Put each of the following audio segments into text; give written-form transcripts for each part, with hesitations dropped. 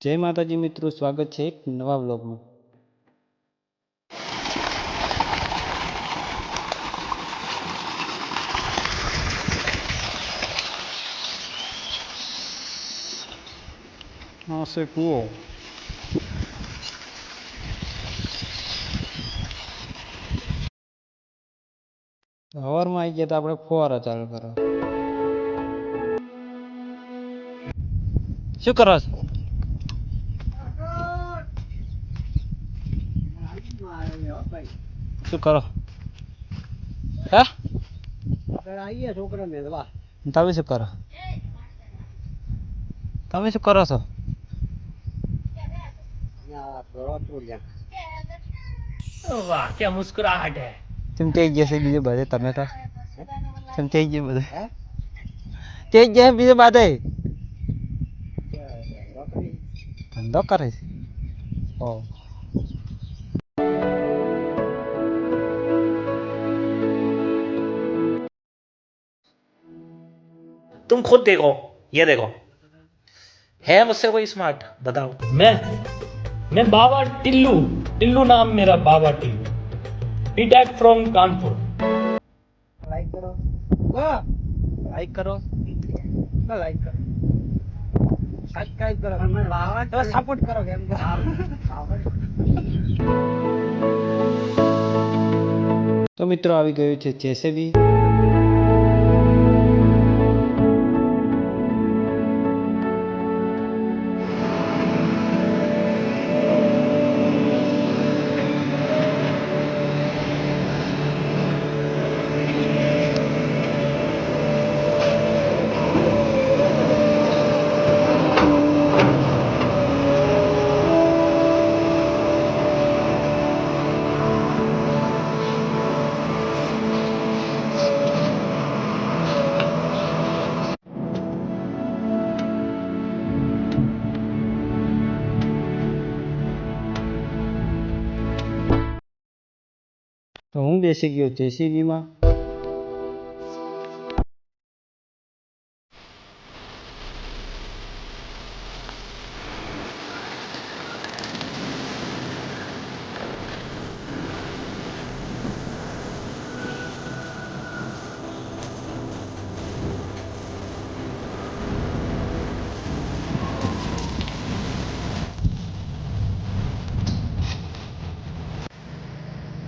જય માતાજી મિત્રો, સ્વાગત છે એક નવા વ્લોગમાં. આ છે કૂવો. સવારમાં આવી ગયા તો આપણે ફુવારા ચાલુ કરો. શું કરો છો? શું કરો? હે? છોકરા મેળવા. તમે શું કરો? તમે શું કરો છો? वाह क्या मुस्कुराहट है. तुम तेज जैसे बीजे बात है तमें तो तुम तेज जैसे बात है तेज जैसे बीजे बात है धंधो करे છે. ओ तुम खुद देखो, ये देखो, है मुझसे कोई स्मार्ट? बताओ. मैं बाबा टिल्लू. टिल्लू नाम मेरा, Baba Tillu. BTech from Kanpur. Like करो. वाह लाइक करो. ना लाइक करो. सब्सक्राइब करो. तो सपोर्ट करो गेम को. તો મિત્રો આવી ગયું છે જેસીબી. તો હું બેસી ગયો જેસીબીમાં.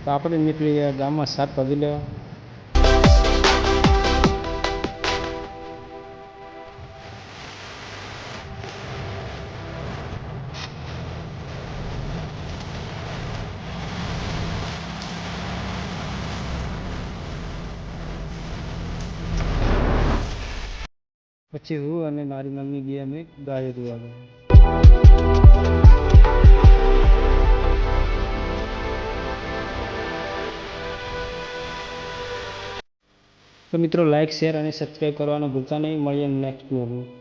તો આપણે નીકળી ગયા ગામમાં શાકભાજી લેવા. પછી હું અને મારી મમ્મી ગયા અમે ગાયો ધોવા ગયા. તો મિત્રો લાઈક શેર અને સબસ્ક્રાઈબ કરવાનું ભૂલતા નહીં. મળીએ નેક્સ્ટ વ્લોગમાં.